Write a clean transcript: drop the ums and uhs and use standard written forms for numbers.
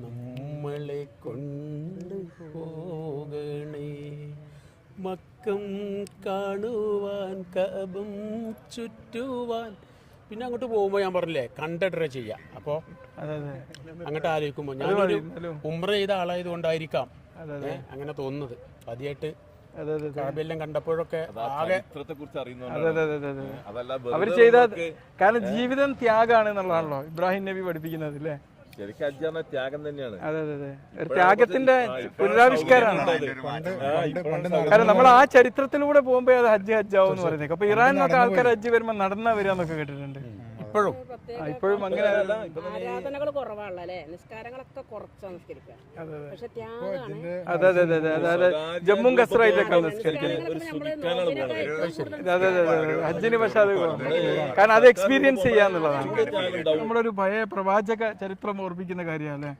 നമ്മളെ കൊണ്ട് പോകണേ മക്കം കാണുവാൻ കഅബം ചുറ്റുവാൻ. പിന്നെ അങ്ങോട്ട് പോകുമ്പോൾ ഞാൻ പറഞ്ഞില്ലേ കണ്ടിട്ടേ ചെയ്യാം. അപ്പോൾ അങ്ങോട്ട് ആലോചിക്കുമ്പോൾ ഞാനൊരു ഉംറ ചെയ്ത ആളായത് കൊണ്ടായിരിക്കാം അങ്ങനെ തോന്നുന്നത്. ആദ്യമായിട്ട് കഅബയെല്ലാം കണ്ടപ്പോഴൊക്കെ ആകെ അവര് ചെയ്ത കാരണം ജീവിതം ത്യാഗമാണ് എന്നുള്ളതാണല്ലോ ഇബ്രാഹിം നബി പഠിപ്പിക്കുന്നത് അല്ലേ? ത്യാഗം തന്നെയാണ്. അതെ അതെ അതെ, ഒരു ത്യാഗത്തിന്റെ പുനരാവിഷ്കാരമാണ്. കാരണം നമ്മൾ ആ ചരിത്രത്തിലൂടെ പോകുമ്പോ അത് ഹജ്ജാവും എന്ന് പറയുന്നത്. അപ്പൊ ഇറാനിലൊക്കെ ആൾക്കാർ ഹജ്ജ് വരുമ്പോ നടന്നാ വരികയെന്നൊക്കെ കേട്ടിട്ടുണ്ട്. ഇപ്പോഴും അങ്ങനെ ആരാധനകൾ കുറവാണല്ലേ, നിസ്കാരങ്ങളൊക്കെ കുറച്ചാണ് നിസ്കരിക്കുക. പക്ഷെ അതെ അതെ അതെ അതെ അതെ, ജമ്മും കസറായിട്ടൊക്കെ നിസ്കരിക്കുന്നത്. അതെ അതെ അതെ ഹജ്ജിന്. പക്ഷെ അത് കാരണം അത് എക്സ്പീരിയൻസ് ചെയ്യാന്നുള്ളതാണ്. നമ്മളൊരു പഴയ പ്രവാചക ചരിത്രം ഓർപ്പിക്കുന്ന കാര്യമല്ലേ.